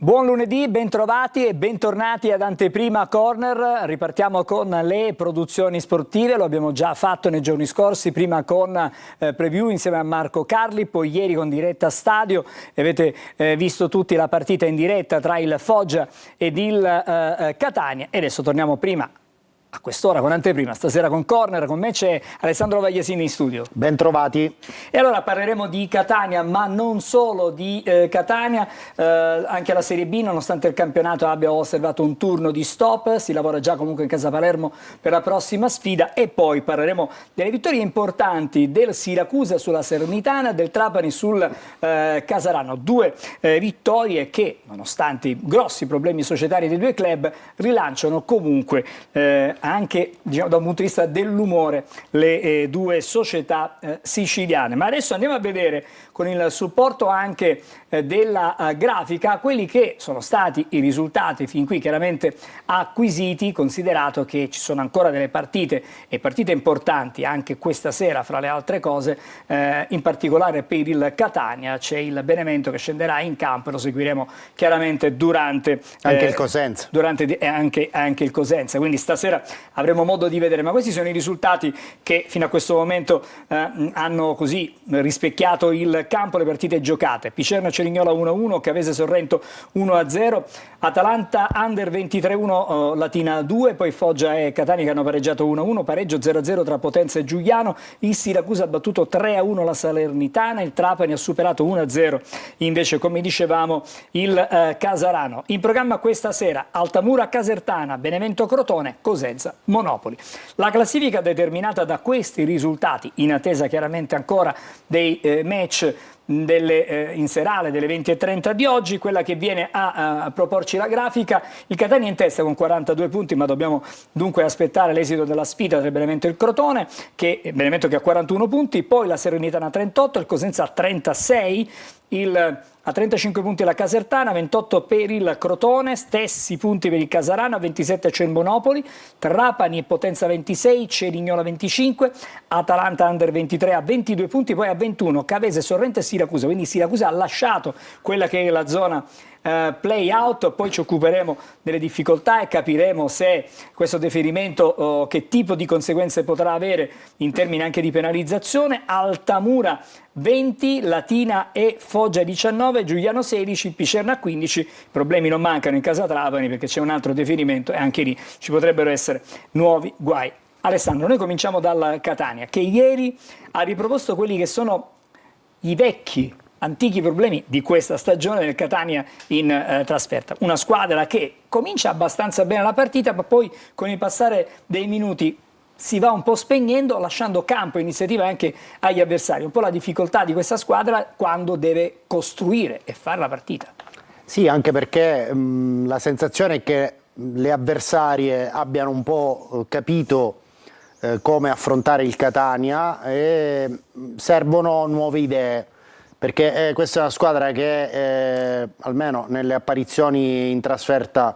Buon lunedì, bentrovati e bentornati ad Anteprima Corner. Ripartiamo con le produzioni sportive, lo abbiamo già fatto nei giorni scorsi, prima con preview insieme a Marco Carli, poi ieri con diretta stadio. Avete visto tutti la partita in diretta tra il Foggia ed il Catania e adesso torniamo prima a quest'ora con Anteprima, stasera con Corner. Con me c'è Alessandro Vagliasini in studio. Bentrovati. E allora parleremo di Catania, ma non solo di Catania, anche la Serie B, nonostante il campionato abbia osservato un turno di stop, si lavora già comunque in casa Palermo per la prossima sfida e poi parleremo delle vittorie importanti del Siracusa sulla Salernitana, del Trapani sul Casarano. Due vittorie che, nonostante i grossi problemi societari dei due club, rilanciano comunque anche diciamo, da un punto di vista dell'umore le due società siciliane. Ma adesso andiamo a vedere con il supporto anche della grafica quelli che sono stati i risultati fin qui chiaramente acquisiti, considerato che ci sono ancora delle partite e partite importanti anche questa sera fra le altre cose, in particolare per il Catania c'è il Benevento che scenderà in campo e lo seguiremo chiaramente durante anche il Cosenza. Anche il Cosenza, quindi stasera avremo modo di vedere, ma questi sono i risultati che fino a questo momento hanno così rispecchiato il campo, le partite giocate. Picerno Cerignola 1-1, Cavese Sorrento 1-0, Atalanta Under 23-1 Latina 2, poi Foggia e Catania che hanno pareggiato 1-1, pareggio 0-0 tra Potenza e Giuliano, il Siracusa ha battuto 3-1 la Salernitana, il Trapani ha superato 1-0 invece come dicevamo il Casarano. In programma questa sera Altamura Casertana, Benevento Crotone, Cosenza Monopoli. La classifica determinata da questi risultati, in attesa chiaramente ancora dei match in serale delle 20:30 di oggi, quella che viene a proporci la grafica, il Catania in testa con 42 punti, ma dobbiamo dunque aspettare l'esito della sfida tra il Benevento e il Crotone, Benevento che ha 41 punti, poi la Salernitana a 38, il Cosenza a 36, a 35 punti la Casertana, 28 per il Crotone, stessi punti per il Casarano, a 27 c'è il Monopoli, Trapani e Potenza 26, Cerignola 25, Atalanta Under 23 a 22 punti, poi a 21 Cavese, Sorrento e Siracusa, quindi Siracusa ha lasciato quella che è la zona play out, poi ci occuperemo delle difficoltà e capiremo se questo deferimento che tipo di conseguenze potrà avere in termini anche di penalizzazione. Altamura 20, Latina e Foggia 19, Giuliano 16, Picerna 15, problemi non mancano in casa Trapani perché c'è un altro deferimento e anche lì ci potrebbero essere nuovi guai. Alessandro, noi cominciamo dal Catania che ieri ha riproposto quelli che sono i vecchi antichi problemi di questa stagione del Catania in trasferta. Una squadra che comincia abbastanza bene la partita, ma poi con il passare dei minuti si va un po' spegnendo, lasciando campo e iniziativa anche agli avversari. Un po' la difficoltà di questa squadra quando deve costruire e fare la partita. Sì, anche perché la sensazione è che le avversarie abbiano un po' capito come affrontare il Catania e servono nuove idee. Perché questa è una squadra che almeno nelle apparizioni in trasferta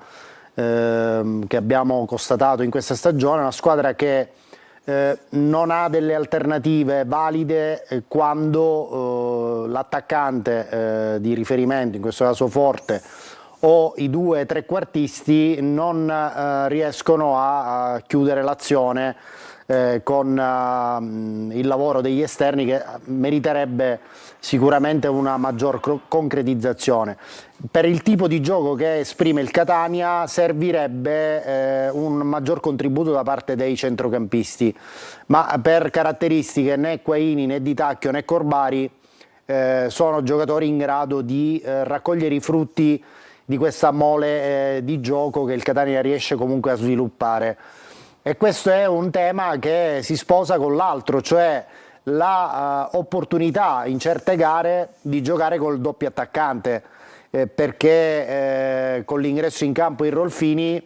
che abbiamo constatato in questa stagione, è una squadra che non ha delle alternative valide quando l'attaccante di riferimento, in questo caso Forte, o i due trequartisti non riescono a chiudere l'azione con il lavoro degli esterni che meriterebbe sicuramente una maggior concretizzazione. Per il tipo di gioco che esprime il Catania servirebbe un maggior contributo da parte dei centrocampisti, ma per caratteristiche né Quaini né Di Tacchio né Corbari sono giocatori in grado di raccogliere i frutti di questa mole di gioco che il Catania riesce comunque a sviluppare. E questo è un tema che si sposa con l'altro, cioè l'opportunità in certe gare di giocare col doppio attaccante, perché con l'ingresso in campo in Rolfini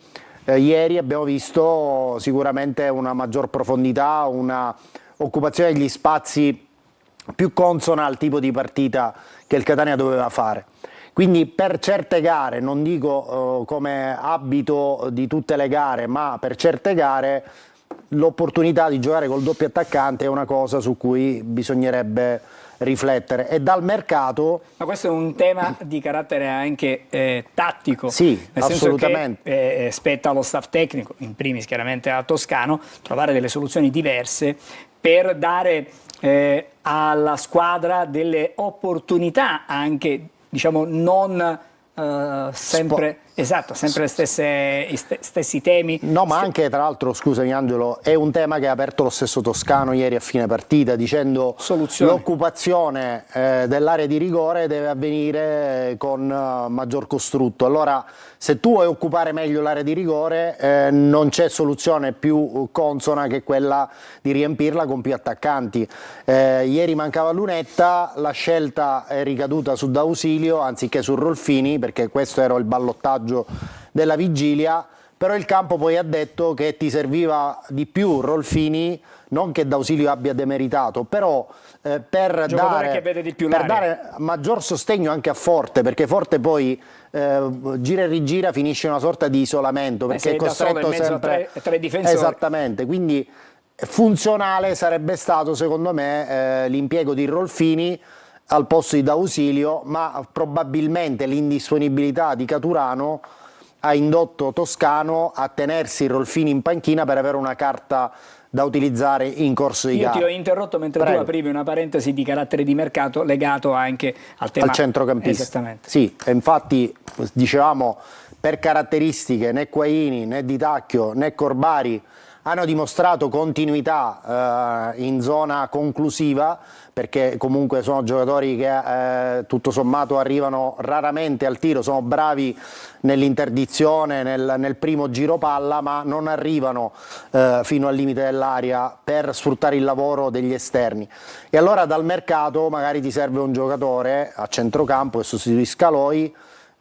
ieri abbiamo visto sicuramente una maggior profondità, una occupazione degli spazi più consona al tipo di partita che il Catania doveva fare. Quindi per certe gare, non dico come abito di tutte le gare, ma per certe gare l'opportunità di giocare col doppio attaccante è una cosa su cui bisognerebbe riflettere. E dal mercato... Ma questo è un tema di carattere anche tattico, sì, nel assolutamente. senso che spetta allo staff tecnico, in primis chiaramente a Toscano, trovare delle soluzioni diverse per dare alla squadra delle opportunità anche, diciamo, non sempre, esatto, sempre i stessi temi. No, ma anche, tra l'altro, scusami Angelo, è un tema che ha aperto lo stesso Toscano ieri a fine partita, dicendo l'occupazione dell'area di rigore deve avvenire con maggior costrutto. Allora, se tu vuoi occupare meglio l'area di rigore, non c'è soluzione più consona che quella di riempirla con più attaccanti. Ieri mancava Lunetta, la scelta è ricaduta su D'Ausilio anziché su Rolfini, perché questo era il ballottaggio della vigilia. Però il campo poi ha detto che ti serviva di più Rolfini, non che D'Ausilio abbia demeritato, però per dare maggior sostegno anche a Forte, perché Forte poi gira e rigira finisce in una sorta di isolamento, perché è costretto sempre a tre difensori. Esattamente, quindi funzionale sarebbe stato secondo me l'impiego di Rolfini al posto di D'Ausilio, ma probabilmente l'indisponibilità di Caturano ha indotto Toscano a tenersi Rolfini in panchina per avere una carta da utilizzare in corso di gara. Io ti ho interrotto mentre tu aprivi una parentesi di carattere di mercato legato anche al tema al centrocampista. Esattamente. Sì, infatti dicevamo, per caratteristiche né Quaini né Di Tacchio né Corbari hanno dimostrato continuità in zona conclusiva, perché comunque sono giocatori che tutto sommato arrivano raramente al tiro, sono bravi nell'interdizione, nel primo giro palla, ma non arrivano fino al limite dell'area per sfruttare il lavoro degli esterni. E allora dal mercato magari ti serve un giocatore a centrocampo che sostituisca Loi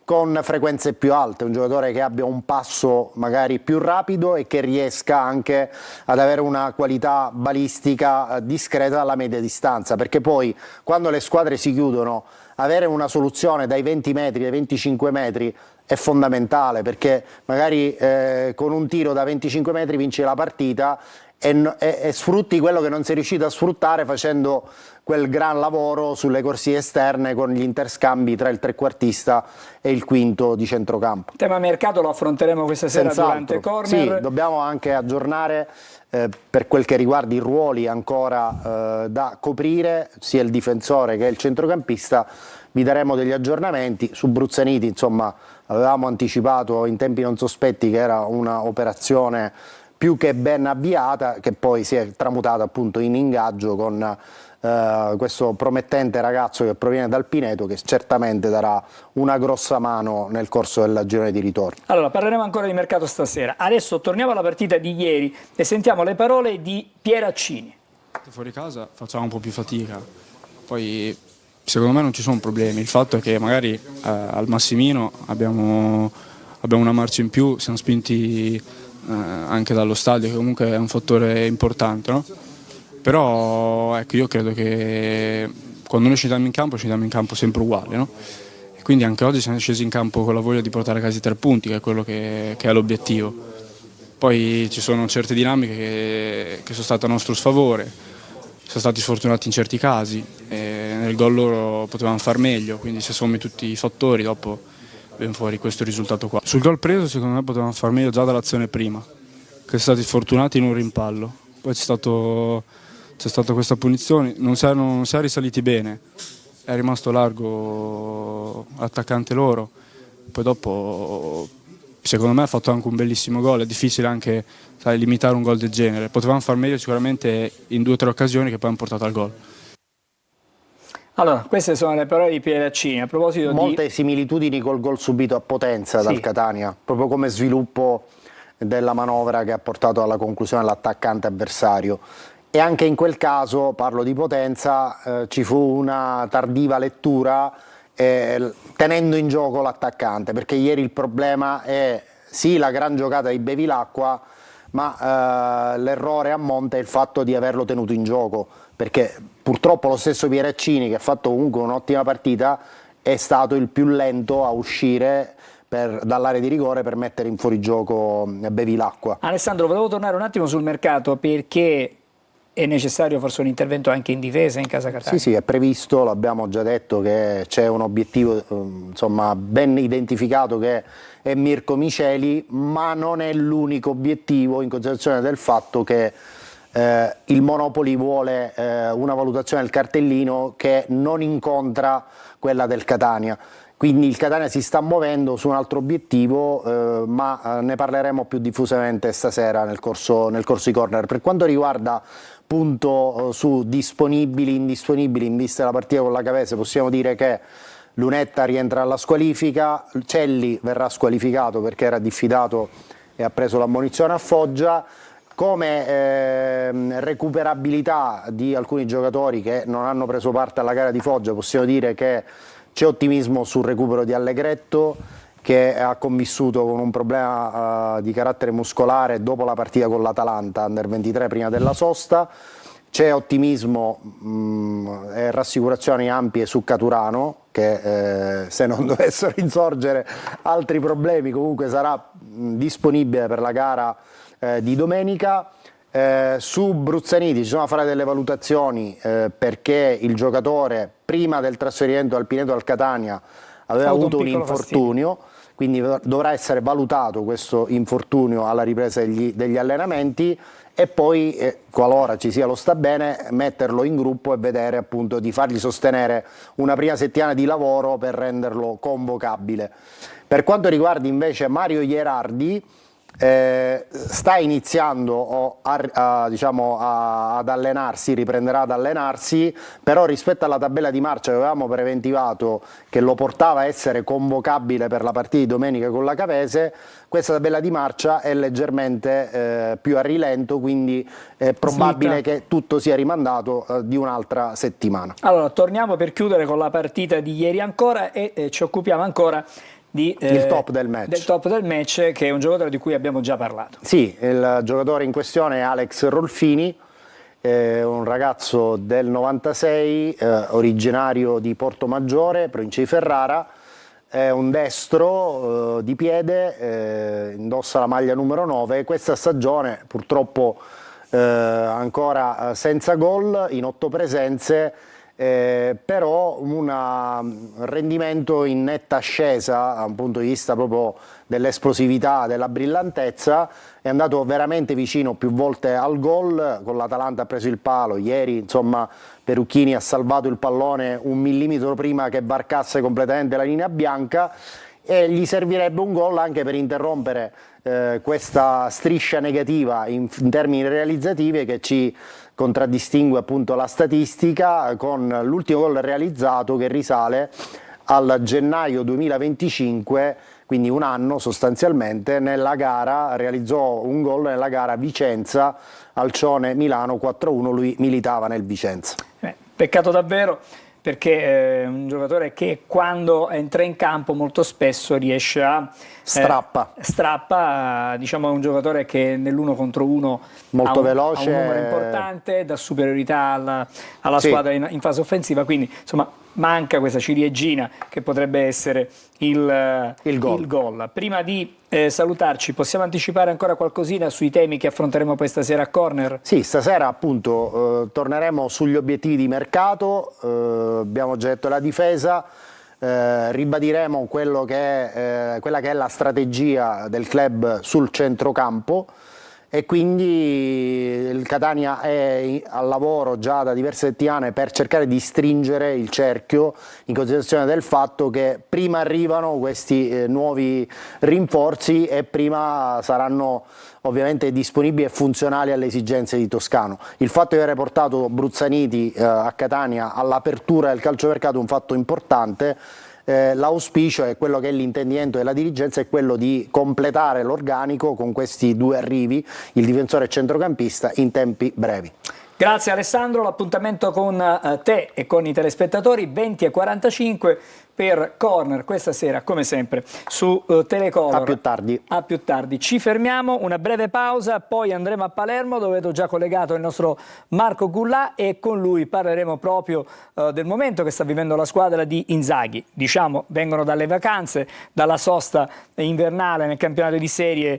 con frequenze più alte, un giocatore che abbia un passo magari più rapido e che riesca anche ad avere una qualità balistica discreta alla media distanza, perché poi quando le squadre si chiudono avere una soluzione dai 20 metri, dai 25 metri è fondamentale, perché magari con un tiro da 25 metri vinci la partita e sfrutti quello che non sei riuscito a sfruttare facendo quel gran lavoro sulle corsie esterne con gli interscambi tra il trequartista e il quinto di centrocampo. Tema mercato lo affronteremo questa sera durante Corner. Sì, dobbiamo anche aggiornare per quel che riguarda i ruoli ancora da coprire, sia il difensore che il centrocampista. Vi daremo degli aggiornamenti su Bruzzaniti, insomma avevamo anticipato in tempi non sospetti che era una operazione più che ben avviata, che poi si è tramutata appunto in ingaggio con questo promettente ragazzo che proviene dal Pineto, che certamente darà una grossa mano nel corso del girone di ritorno. Allora, parleremo ancora di mercato stasera. Adesso torniamo alla partita di ieri e sentiamo le parole di Pieraccini. Fuori casa facciamo un po' più fatica, poi secondo me non ci sono problemi. Il fatto è che magari al Massimino abbiamo una marcia in più, siamo spinti anche dallo stadio, che comunque è un fattore importante, no? Però ecco, io credo che quando noi scendiamo in campo sempre uguale, no? E quindi anche oggi siamo scesi in campo con la voglia di portare a casa i 3 punti, che è quello che è l'obiettivo. Poi ci sono certe dinamiche che sono state a nostro sfavore, siamo stati sfortunati in certi casi, e nel gol loro potevamo far meglio, quindi se sommi tutti i fattori dopo viene fuori questo risultato qua. Sul gol preso secondo me potevamo far meglio già dall'azione prima, che siamo stati sfortunati in un rimpallo, poi c'è stata questa punizione, non si è risaliti bene, è rimasto largo l'attaccante loro, poi dopo secondo me ha fatto anche un bellissimo gol, è difficile anche limitare un gol del genere, potevamo far meglio sicuramente in 2 o 3 occasioni che poi hanno portato al gol. Allora, queste sono le parole di Pieraccini. A proposito molte similitudini col gol subito a Potenza dal Catania, proprio come sviluppo della manovra che ha portato alla conclusione dell'attaccante avversario. E anche in quel caso, parlo di Potenza, ci fu una tardiva lettura tenendo in gioco l'attaccante, perché ieri il problema è sì la gran giocata di Bevilacqua, ma l'errore a monte è il fatto di averlo tenuto in gioco, perché purtroppo lo stesso Pieraccini, che ha fatto comunque un'ottima partita, è stato il più lento a uscire dall'area di rigore per mettere in fuorigioco Bevilacqua. Alessandro, volevo tornare un attimo sul mercato, perché è necessario forse un intervento anche in difesa in casa Catania. Sì, è previsto, l'abbiamo già detto, che c'è un obiettivo insomma ben identificato, che è Mirko Miceli, ma non è l'unico obiettivo, in considerazione del fatto che il Monopoli vuole una valutazione del cartellino che non incontra quella del Catania. Quindi il Catania si sta muovendo su un altro obiettivo, ma ne parleremo più diffusamente stasera nel corso di Corner. Per quanto riguarda appunto su disponibili, indisponibili in vista della partita con la Cavese, possiamo dire che Lunetta rientra alla squalifica, Celli verrà squalificato perché era diffidato e ha preso l'ammonizione a Foggia. Come recuperabilità di alcuni giocatori che non hanno preso parte alla gara di Foggia, possiamo dire che c'è ottimismo sul recupero di Allegretto, che ha convissuto con un problema di carattere muscolare dopo la partita con l'Atalanta Under 23 prima della sosta. C'è ottimismo e rassicurazioni ampie su Caturano, che se non dovessero insorgere altri problemi comunque sarà disponibile per la gara di domenica. Su Bruzzaniti ci sono da fare delle valutazioni perché il giocatore prima del trasferimento al Pineto al Catania aveva avuto un infortunio, quindi dovrà essere valutato questo infortunio alla ripresa degli allenamenti e poi qualora ci sia lo sta bene metterlo in gruppo e vedere appunto di fargli sostenere una prima settimana di lavoro per renderlo convocabile. Per quanto riguarda invece Mario Ierardi, sta iniziando ad allenarsi, riprenderà ad allenarsi, però rispetto alla tabella di marcia che avevamo preventivato che lo portava a essere convocabile per la partita di domenica con la Cavese, questa tabella di marcia è leggermente più a rilento, quindi è probabile che tutto sia rimandato di un'altra settimana. Allora, torniamo per chiudere con la partita di ieri ancora e ci occupiamo ancora il top del match, che è un giocatore di cui abbiamo già parlato. Sì, il giocatore in questione è Alex Rolfini, un ragazzo del 96, originario di Portomaggiore, provincia di Ferrara, è un destro di piede, indossa la maglia numero 9, questa stagione purtroppo ancora senza gol, in 8 presenze, però un rendimento in netta ascesa da un punto di vista proprio dell'esplosività, della brillantezza, è andato veramente vicino più volte al gol, con l'Atalanta ha preso il palo, ieri insomma Perucchini ha salvato il pallone un millimetro prima che varcasse completamente la linea bianca e gli servirebbe un gol anche per interrompere questa striscia negativa in termini realizzativi che ci contraddistingue appunto la statistica, con l'ultimo gol realizzato che risale al gennaio 2025, quindi un anno sostanzialmente, nella gara, realizzò un gol nella gara Vicenza Alcione Milano 4-1, lui militava nel Vicenza. Peccato davvero, perché è un giocatore che quando entra in campo molto spesso riesce a strappa, diciamo è un giocatore che nell'uno contro uno molto veloce, ha un numero importante, dà superiorità alla squadra in fase offensiva, quindi insomma manca questa ciliegina che potrebbe essere il gol. Prima di salutarci, possiamo anticipare ancora qualcosina sui temi che affronteremo poi stasera a Corner? Sì, stasera appunto torneremo sugli obiettivi di mercato, abbiamo già detto la difesa, ribadiremo quella che è la strategia del club sul centrocampo e quindi il Catania è al lavoro già da diverse settimane per cercare di stringere il cerchio, in considerazione del fatto che prima arrivano questi nuovi rinforzi e prima saranno ovviamente disponibili e funzionali alle esigenze di Toscano. Il fatto di aver portato Bruzzaniti a Catania all'apertura del calciomercato è un fatto importante. L'auspicio è quello che è l'intendimento della dirigenza, è quello di completare l'organico con questi due arrivi, il difensore e centrocampista, in tempi brevi. Grazie Alessandro, l'appuntamento con te e con i telespettatori 20:45 per Corner questa sera, come sempre, su Telecolor. A più tardi. A più tardi. Ci fermiamo, una breve pausa, poi andremo a Palermo, dove vedo già collegato il nostro Marco Gullà, e con lui parleremo proprio del momento che sta vivendo la squadra di Inzaghi. Diciamo, vengono dalle vacanze, dalla sosta invernale nel campionato di Serie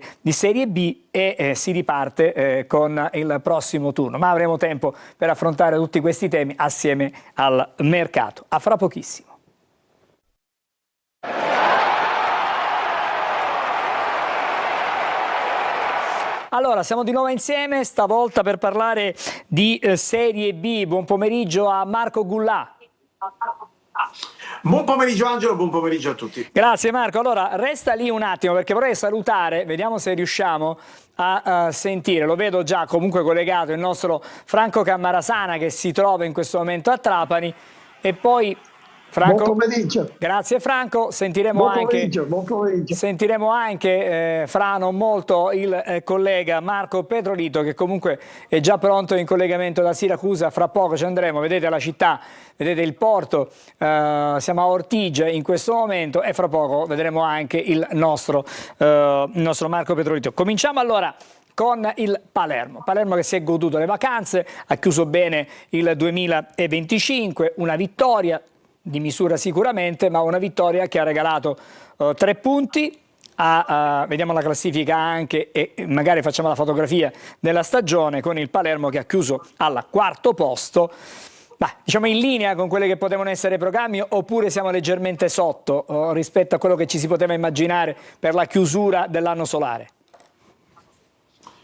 B, e si riparte con il prossimo turno. Ma avremo tempo per affrontare tutti questi temi assieme al mercato. A fra pochissimo. Allora, siamo di nuovo insieme, stavolta per parlare di Serie B. Buon pomeriggio a Marco Gullà. Buon pomeriggio Angelo, buon pomeriggio a tutti. Grazie Marco. Allora, resta lì un attimo perché vorrei salutare, vediamo se riusciamo a sentire, lo vedo già comunque collegato, il nostro Franco Cammarasana, che si trova in questo momento a Trapani, e poi... Franco, buon pomeriggio. Grazie Franco, sentiremo anche fra non molto il collega Marco Petrolito, che comunque è già pronto in collegamento da Siracusa. Fra poco ci andremo, vedete la città, vedete il porto, siamo a Ortigia in questo momento, e fra poco vedremo anche il nostro Marco Petrolito. Cominciamo allora con il Palermo che si è goduto le vacanze, ha chiuso bene il 2025, una vittoria di misura sicuramente, ma una vittoria che ha regalato 3 punti. Vediamo la classifica anche, e magari facciamo la fotografia della stagione, con il Palermo che ha chiuso al 4° posto. Diciamo in linea con quelli che potevano essere i programmi, oppure siamo leggermente sotto rispetto a quello che ci si poteva immaginare per la chiusura dell'anno solare?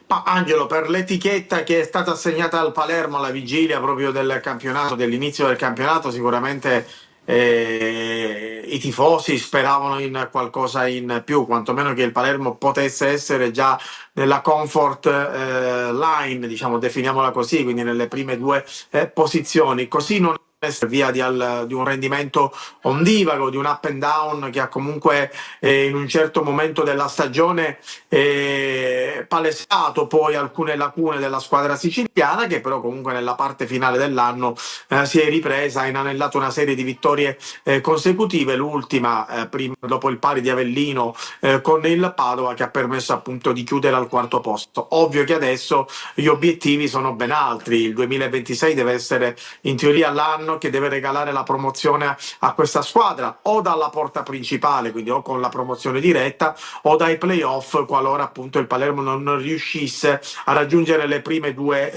Ma Angelo, per l'etichetta che è stata assegnata al Palermo alla vigilia proprio del campionato, dell'inizio del campionato, sicuramente i tifosi speravano in qualcosa in più, quantomeno che il Palermo potesse essere già nella comfort line, diciamo, definiamola così, quindi nelle prime 2 posizioni. Così non è via di un rendimento ondivago, di un up and down che ha comunque in un certo momento della stagione palesato poi alcune lacune della squadra siciliana, che però comunque nella parte finale dell'anno si è ripresa, ha inanellato una serie di vittorie consecutive, l'ultima dopo il pari di Avellino con il Padova, che ha permesso appunto di chiudere al 4° posto. Ovvio che adesso gli obiettivi sono ben altri, il 2026 deve essere in teoria l'anno che deve regalare la promozione a questa squadra, o dalla porta principale, quindi o con la promozione diretta, o dai playoff, qualora appunto il Palermo non riuscisse a raggiungere le prime due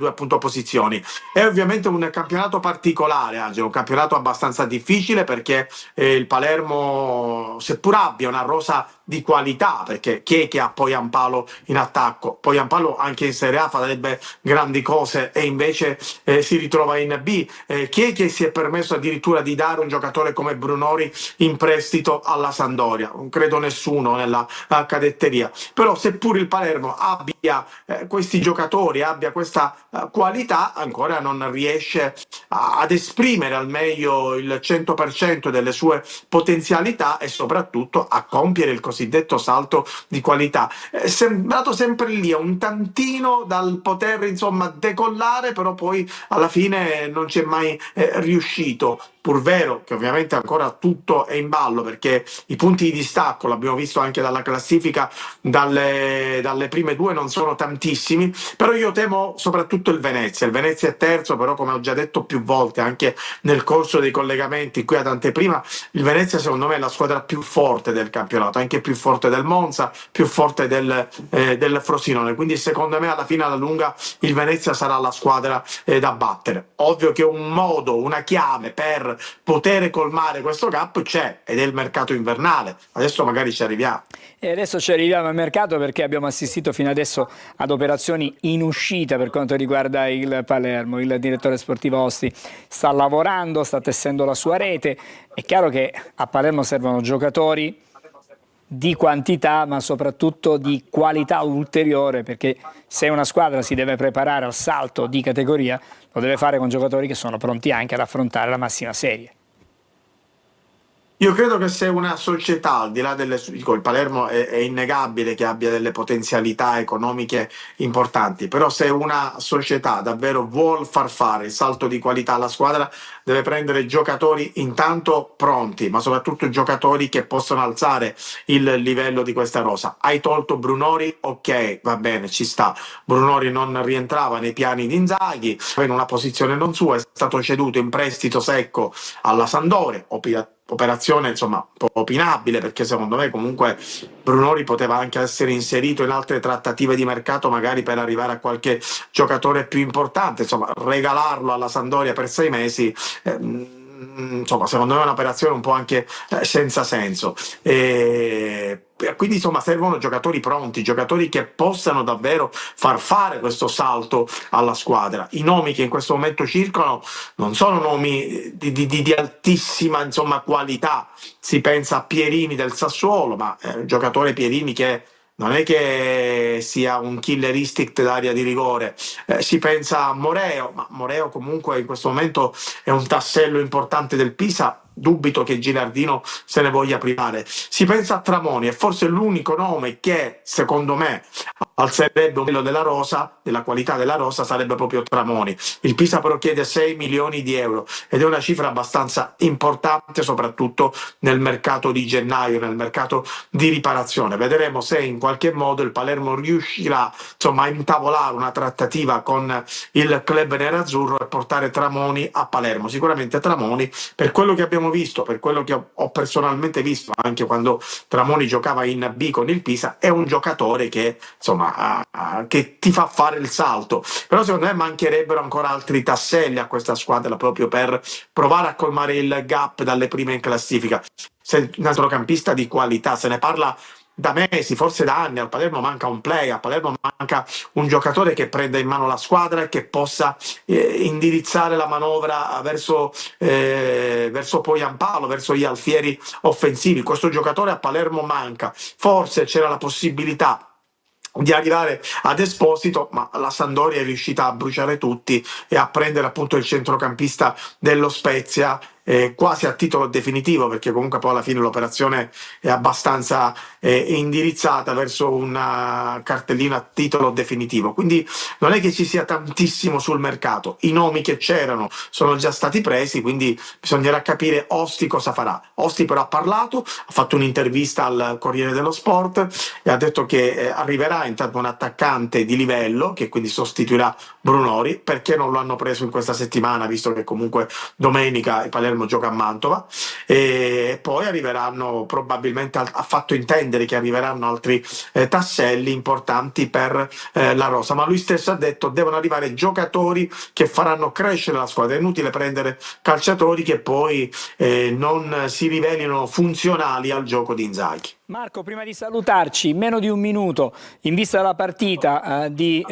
appunto posizioni. È ovviamente un campionato particolare, Angelo, un campionato abbastanza difficile, perché il Palermo, seppur abbia una rosa di qualità, perché chi è che ha Poyampalo in attacco? Poyampalo anche in Serie A farebbe grandi cose, e invece si ritrova in B. Chi è che si è permesso addirittura di dare un giocatore come Brunori in prestito alla Sampdoria? Non credo nessuno nella cadetteria. Però seppur il Palermo abbia questi giocatori, abbia questa qualità, ancora non riesce ad esprimere al meglio il 100% delle sue potenzialità, e soprattutto a compiere il cosiddetto salto di qualità. È sembrato sempre lì un tantino dal poter insomma decollare, però poi alla fine non c'è mai riuscito. Pur vero che ovviamente ancora tutto è in ballo, perché i punti di distacco, l'abbiamo visto anche dalla classifica, dalle prime 2 non sono tantissimi, però io temo soprattutto il Venezia. Il Venezia è terzo, però come ho già detto più volte anche nel corso dei collegamenti qui ad anteprima, il Venezia secondo me è la squadra più forte del campionato, anche più forte del Monza, più forte del Frosinone, quindi secondo me alla fine, alla lunga, il Venezia sarà la squadra da battere. Ovvio che un modo, una chiave per poter colmare questo gap c'è, ed è il mercato invernale. Adesso magari ci arriviamo. E adesso ci arriviamo al mercato, perché abbiamo assistito fino adesso ad operazioni in uscita per quanto riguarda il Palermo. Il direttore sportivo Osti sta lavorando, sta tessendo la sua rete. È chiaro che a Palermo servono giocatori di quantità, ma soprattutto di qualità ulteriore, perché se una squadra si deve preparare al salto di categoria, lo deve fare con giocatori che sono pronti anche ad affrontare la massima serie. Io credo che se una società, al di là dico, il Palermo è innegabile che abbia delle potenzialità economiche importanti, però se una società davvero vuol far fare il salto di qualità alla squadra, deve prendere giocatori intanto pronti, ma soprattutto giocatori che possono alzare il livello di questa rosa. Hai tolto Brunori, ok, va bene, ci sta. Brunori non rientrava nei piani di Inzaghi, in una posizione non sua, è stato ceduto in prestito secco alla Sampdoria, operazione insomma un po' opinabile, perché secondo me comunque Brunori poteva anche essere inserito in altre trattative di mercato, magari per arrivare a qualche giocatore più importante, insomma regalarlo alla Sampdoria per 6 mesi, insomma secondo me è un'operazione un po' anche senza senso. Quindi insomma servono giocatori pronti, giocatori che possano davvero far fare questo salto alla squadra. I nomi che in questo momento circolano non sono nomi di altissima insomma qualità. Si pensa a Pierini del Sassuolo, ma è un giocatore Pierini che non è che sia un killer instinct d'area di rigore. Si pensa a Moreo, ma Moreo comunque in questo momento è un tassello importante del Pisa. Dubito che Gilardino se ne voglia privare. Si pensa a Tramoni, è forse l'unico nome che secondo me alzerebbe quello della rosa, della qualità della rosa, sarebbe proprio Tramoni. Il Pisa però chiede 6 milioni di euro ed è una cifra abbastanza importante, soprattutto nel mercato di gennaio, nel mercato di riparazione. Vedremo se in qualche modo il Palermo riuscirà insomma a intavolare una trattativa con il club nerazzurro e portare Tramoni a Palermo. Sicuramente Tramoni, per quello che abbiamo visto, per quello che ho personalmente visto anche quando Tramoni giocava in B con il Pisa, è un giocatore che insomma che ti fa fare il salto. Però secondo me mancherebbero ancora altri tasselli a questa squadra proprio per provare a colmare il gap dalle prime in classifica. Se un centrocampista di qualità, se ne parla da mesi, forse da anni, al Palermo manca un play, al Palermo manca un giocatore che prenda in mano la squadra e che possa indirizzare la manovra verso poi Ampalo, verso gli alfieri offensivi. Questo giocatore a Palermo manca. Forse c'era la possibilità di arrivare ad Esposito, ma la Sampdoria è riuscita a bruciare tutti e a prendere appunto il centrocampista dello Spezia quasi a titolo definitivo, perché comunque poi alla fine l'operazione è abbastanza indirizzata verso una cartellina a titolo definitivo, quindi non è che ci sia tantissimo sul mercato. I nomi che c'erano sono già stati presi, quindi bisognerà capire Osti cosa farà. Osti però ha parlato, ha fatto un'intervista al Corriere dello Sport e ha detto che arriverà intanto un attaccante di livello che quindi sostituirà Brunori. Perché non lo hanno preso in questa settimana, visto che comunque domenica il Palermo gioca a Mantova, e poi arriveranno probabilmente, ha fatto intendere che arriveranno altri tasselli importanti per la rosa, ma lui stesso ha detto devono arrivare giocatori che faranno crescere la squadra. È inutile prendere calciatori che poi non si rivelino funzionali al gioco di Inzaghi. Marco, prima di salutarci, meno di un minuto, in vista della partita di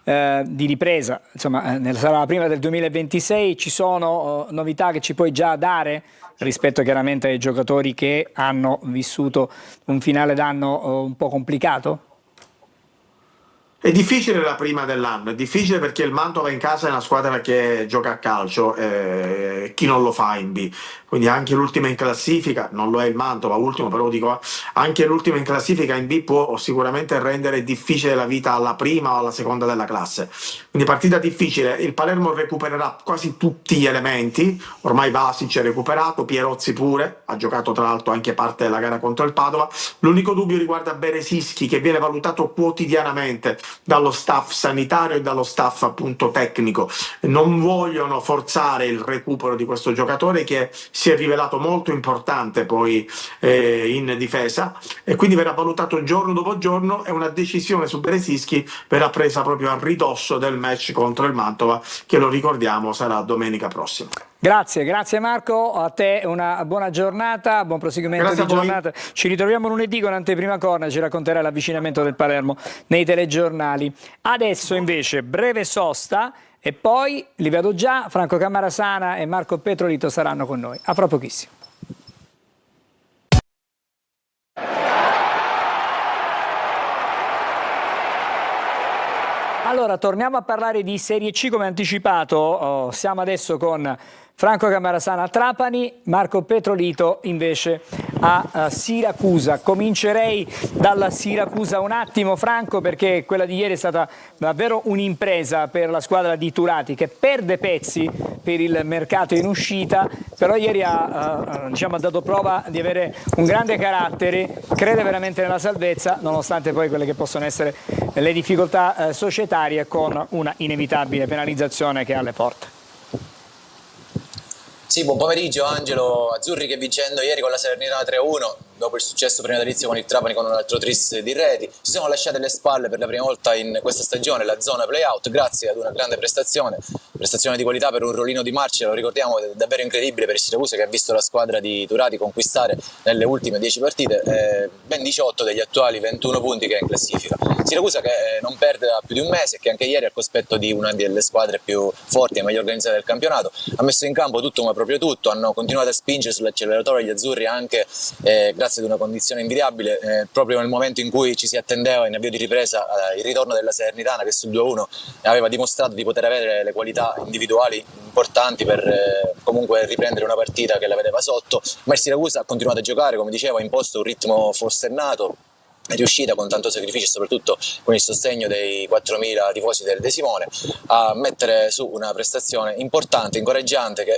ripresa, insomma, sarà la prima del 2026, ci sono novità che ci puoi già dare rispetto chiaramente ai giocatori che hanno vissuto un finale d'anno un po' complicato? È difficile la prima dell'anno, è difficile perché il Mantova in casa è una squadra che gioca a calcio, chi non lo fa in B, quindi anche l'ultima in classifica, non lo è il Mantova, ultimo però dico, anche l'ultima in classifica in B può sicuramente rendere difficile la vita alla prima o alla seconda della classe, quindi partita difficile. Il Palermo recupererà quasi tutti gli elementi, ormai Vasic è recuperato, Pierozzi pure, ha giocato tra l'altro anche parte della gara contro il Padova. L'unico dubbio riguarda Beresischi, che viene valutato quotidianamente dallo staff sanitario e dallo staff appunto tecnico. Non vogliono forzare il recupero di questo giocatore che si è rivelato molto importante poi in difesa, e quindi verrà valutato giorno dopo giorno, e una decisione su Beresischi verrà presa proprio a ridosso del match contro il Mantova, che lo ricordiamo sarà domenica prossima. Grazie, grazie Marco, a te una buona giornata, buon proseguimento di giornata. Ci ritroviamo lunedì con Anteprima Corner, ci racconterai l'avvicinamento del Palermo nei telegiornali. Adesso invece breve sosta e poi, li vedo già, Franco Camarasana e Marco Petrolito saranno con noi. A fra pochissimo. Allora, torniamo a parlare di Serie C come anticipato. Siamo adesso con Franco Camarasana a Trapani, Marco Petrolito invece a Siracusa. Comincerei dalla Siracusa un attimo, Franco, perché quella di ieri è stata davvero un'impresa per la squadra di Turati, che perde pezzi per il mercato in uscita, però ieri ha dato prova di avere un grande carattere, crede veramente nella salvezza, nonostante poi quelle che possono essere le difficoltà societarie, con una inevitabile penalizzazione che è alle porte. Sì, buon pomeriggio Angelo. Azzurri che vincendo ieri con la Salernitana 3-1, dopo il successo prenatalizio con il Trapani con un altro tris di reti, si sono lasciate alle spalle per la prima volta in questa stagione la zona play-out grazie ad una grande prestazione di qualità per un rollino di marcia, lo ricordiamo, davvero incredibile per il Siracusa, che ha visto la squadra di Turati conquistare nelle ultime 10 partite ben 18 degli attuali 21 punti che è in classifica. Siracusa che non perde da più di un mese e che anche ieri, al cospetto di una delle squadre più forti e meglio organizzate del campionato, ha messo in campo tutto ma proprio tutto. Hanno continuato a spingere sull'acceleratore gli azzurri anche grazie ad una condizione invidiabile, proprio nel momento in cui ci si attendeva in avvio di ripresa il ritorno della Salernitana, che sul 2-1 aveva dimostrato di poter avere le qualità individuali importanti per comunque riprendere una partita che la vedeva sotto, ma il Siracusa ha continuato a giocare, come dicevo, ha imposto un ritmo forsennato, è riuscita con tanto sacrificio e soprattutto con il sostegno dei 4.000 tifosi del De Simone a mettere su una prestazione importante, incoraggiante, che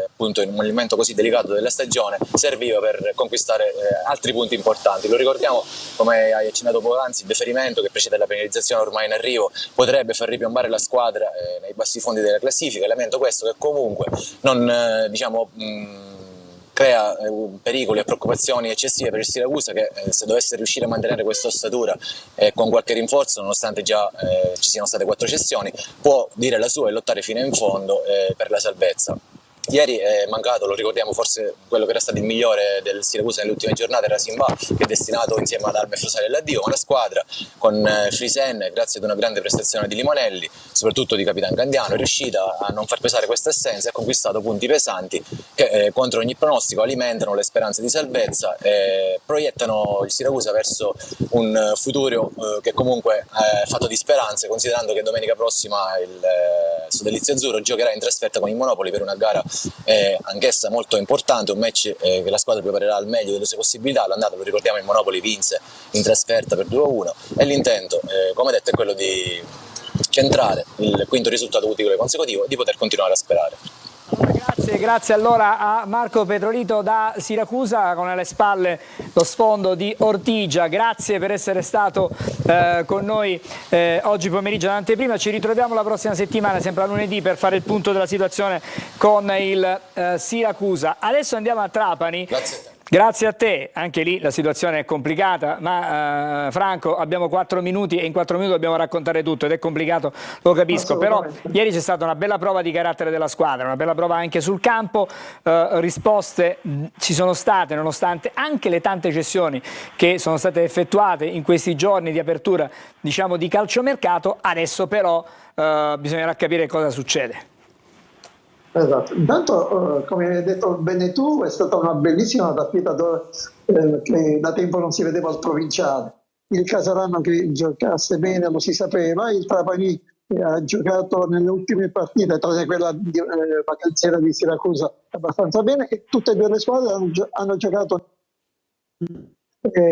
appunto in un momento così delicato della stagione serviva per conquistare altri punti importanti. Lo ricordiamo, come hai accennato poc'anzi, il deferimento che precede la penalizzazione ormai in arrivo potrebbe far ripiombare la squadra nei bassi fondi della classifica, elemento questo che comunque non crea pericoli e preoccupazioni eccessive per il Siracusa, che se dovesse riuscire a mantenere questa ossatura con qualche rinforzo, nonostante già ci siano state 4 cessioni, può dire la sua e lottare fino in fondo per la salvezza. Ieri è mancato, lo ricordiamo, forse quello che era stato il migliore del Siracusa nelle ultime giornate, era Simba, che è destinato insieme ad Alme Frosari all'addio, ma la squadra con Frisen, grazie ad una grande prestazione di Limonelli, soprattutto di Capitan Candiano, è riuscita a non far pesare questa assenza e ha conquistato punti pesanti che contro ogni pronostico alimentano le speranze di salvezza e proiettano il Siracusa verso un futuro che comunque è fatto di speranze, considerando che domenica prossima il Sodalizio Azzurro giocherà in trasferta con il Monopoli per una gara anch'essa molto importante, un match che la squadra preparerà al meglio delle sue possibilità. L'andata, lo ricordiamo, il Monopoli vinse in trasferta per 2-1 e l'intento, come detto, è quello di centrare il quinto risultato utile consecutivo e di poter continuare a sperare. Grazie allora a Marco Petrolito da Siracusa, con alle spalle lo sfondo di Ortigia. Grazie per essere stato con noi oggi pomeriggio in anteprima. Ci ritroviamo la prossima settimana, sempre a lunedì, per fare il punto della situazione con il Siracusa. Adesso andiamo a Trapani. Grazie a te. Grazie a te, anche lì la situazione è complicata, ma Franco, abbiamo 4 minuti e in 4 minuti dobbiamo raccontare tutto ed è complicato, lo capisco, però ieri c'è stata una bella prova di carattere della squadra, una bella prova anche sul campo, risposte ci sono state nonostante anche le tante cessioni che sono state effettuate in questi giorni di apertura, diciamo, di calciomercato. Adesso però bisognerà capire cosa succede. Esatto, intanto come hai detto bene tu, è stata una bellissima partita che da tempo non si vedeva al provinciale. Il Casarano che giocasse bene lo si sapeva, il Trapani ha giocato nelle ultime partite, tranne quella vacanziera di Siracusa, abbastanza bene, e tutte e due le squadre hanno giocato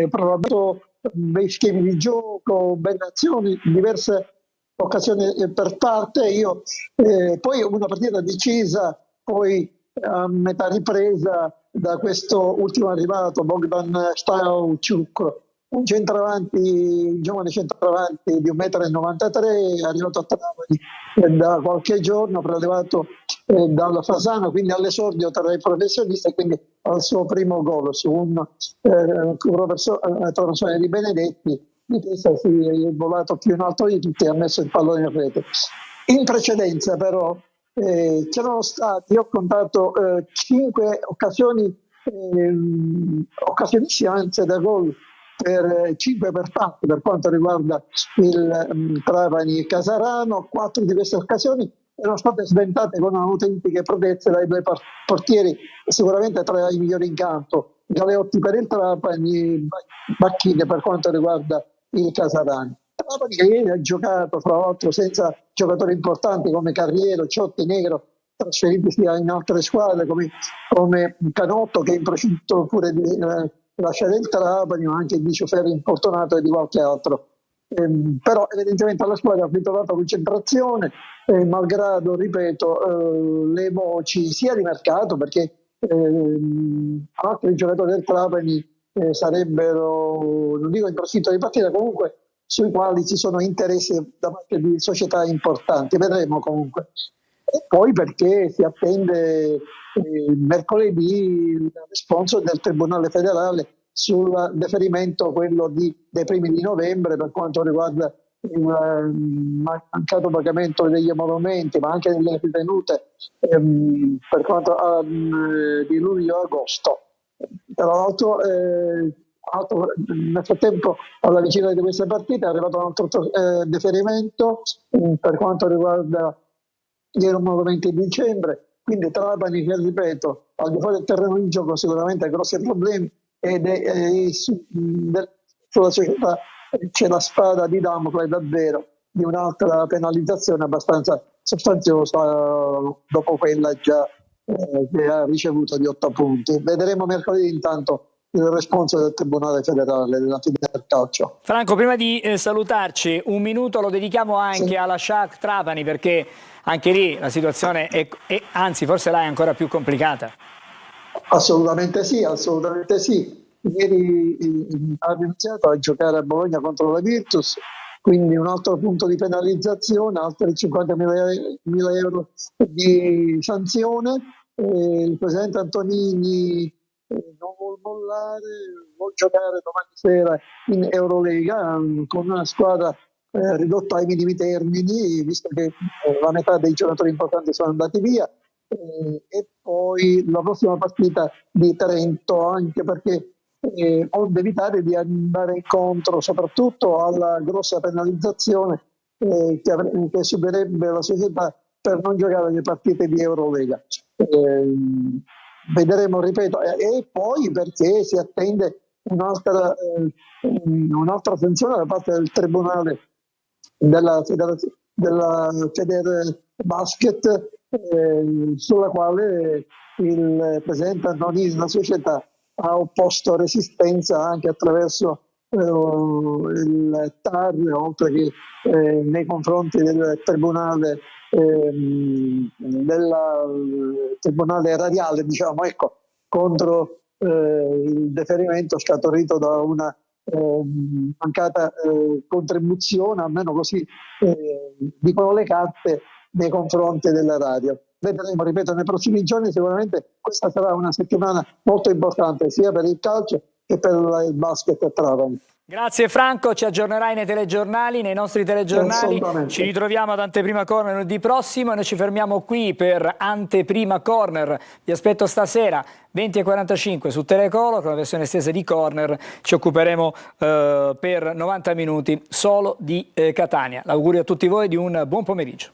probabilmente bei schemi di gioco, belle azioni, diverse occasioni per parte. Poi una partita decisa poi a metà ripresa da questo ultimo arrivato Bogdan Stauchuk, un giovane centravanti di 1,93 m, arrivato a Trapani da qualche giorno, prelevato dalla Fasano, quindi all'esordio tra i professionisti, e quindi al suo primo gol su un traversone di Benedetti. Di testa si è volato più in alto di tutti e ha messo il pallone in rete. In precedenza però c'erano stati, ho contato 5 occasioni, occasionissime da gol per 5 per parte per quanto riguarda il Trapani Casarano. 4 di queste occasioni erano state sventate con autentiche prodezze dai due portieri, sicuramente tra i migliori in campo, Galeotti per il Trapani, Bacchini per quanto riguarda il Casarano. Trapani che ieri ha giocato fra l'altro senza giocatori importanti come Carriero, Ciotti, Negro, trasferiti in altre squadre come Canotto, che è in procinto pure di lasciare il Trapani, ma anche di Ciuferri infortunato e di qualche altro. Però evidentemente la squadra ha ritrovato concentrazione, malgrado, ripeto, le voci sia di mercato, perché altri giocatori del Trapani sarebbero, non dico in procinto di partita, comunque sui quali ci sono interessi da parte di società importanti. Vedremo comunque. E poi perché si attende mercoledì il responso del Tribunale federale sul deferimento, quello dei primi di novembre, per quanto riguarda il mancato pagamento degli emolumenti, ma anche delle ritenute per quanto di luglio e agosto. Tra l'altro, nel frattempo, alla vigilia di queste partite, è arrivato un altro deferimento per quanto riguarda gli emolumenti di dicembre. Quindi Trapani, che ripeto, al di fuori del terreno di gioco sicuramente ha grossi problemi, ed sulla società c'è la spada di Damocle davvero di un'altra penalizzazione abbastanza sostanziosa dopo quella già che ha ricevuto di 8 punti. Vedremo mercoledì intanto il responso del Tribunale federale della Federcalcio. Franco, prima di salutarci, un minuto lo dedichiamo anche alla Shakhtar Trapani, perché anche lì la situazione è anzi forse là è ancora più complicata. Assolutamente sì, assolutamente sì. Ieri ha iniziato a giocare a Bologna contro la Virtus, quindi un altro punto di penalizzazione, altri 50.000 euro di sanzione. Il presidente Antonini non vuol mollare, vuol giocare domani sera in Eurolega con una squadra ridotta ai minimi termini, visto che la metà dei giocatori importanti sono andati via. E poi la prossima partita di Trento, anche perché devi evitare di andare incontro soprattutto alla grossa penalizzazione che subirebbe la società per non giocare le partite di Eurolega. Vedremo, ripeto, e poi perché si attende un'altra sanzione da parte del Tribunale della Feder Basket, sulla quale il presidente Antonini della società ha opposto resistenza anche attraverso il TAR, oltre che nei confronti del Tribunale Tribunale erariale, diciamo, ecco, contro il deferimento scaturito da una mancata contribuzione, almeno così dicono le carte, nei confronti dell'erario. Vedremo, ripeto, nei prossimi giorni sicuramente questa sarà una settimana molto importante sia per il calcio che per il basket a Trapani. Grazie Franco, ci aggiornerai nei telegiornali, nei nostri telegiornali. Ci ritroviamo ad Anteprima Corner lunedì prossimo e noi ci fermiamo qui per Anteprima Corner. Vi aspetto stasera 20:45 su Telecolor con la versione estesa di Corner. Ci occuperemo per 90 minuti solo di Catania. L'augurio a tutti voi di un buon pomeriggio.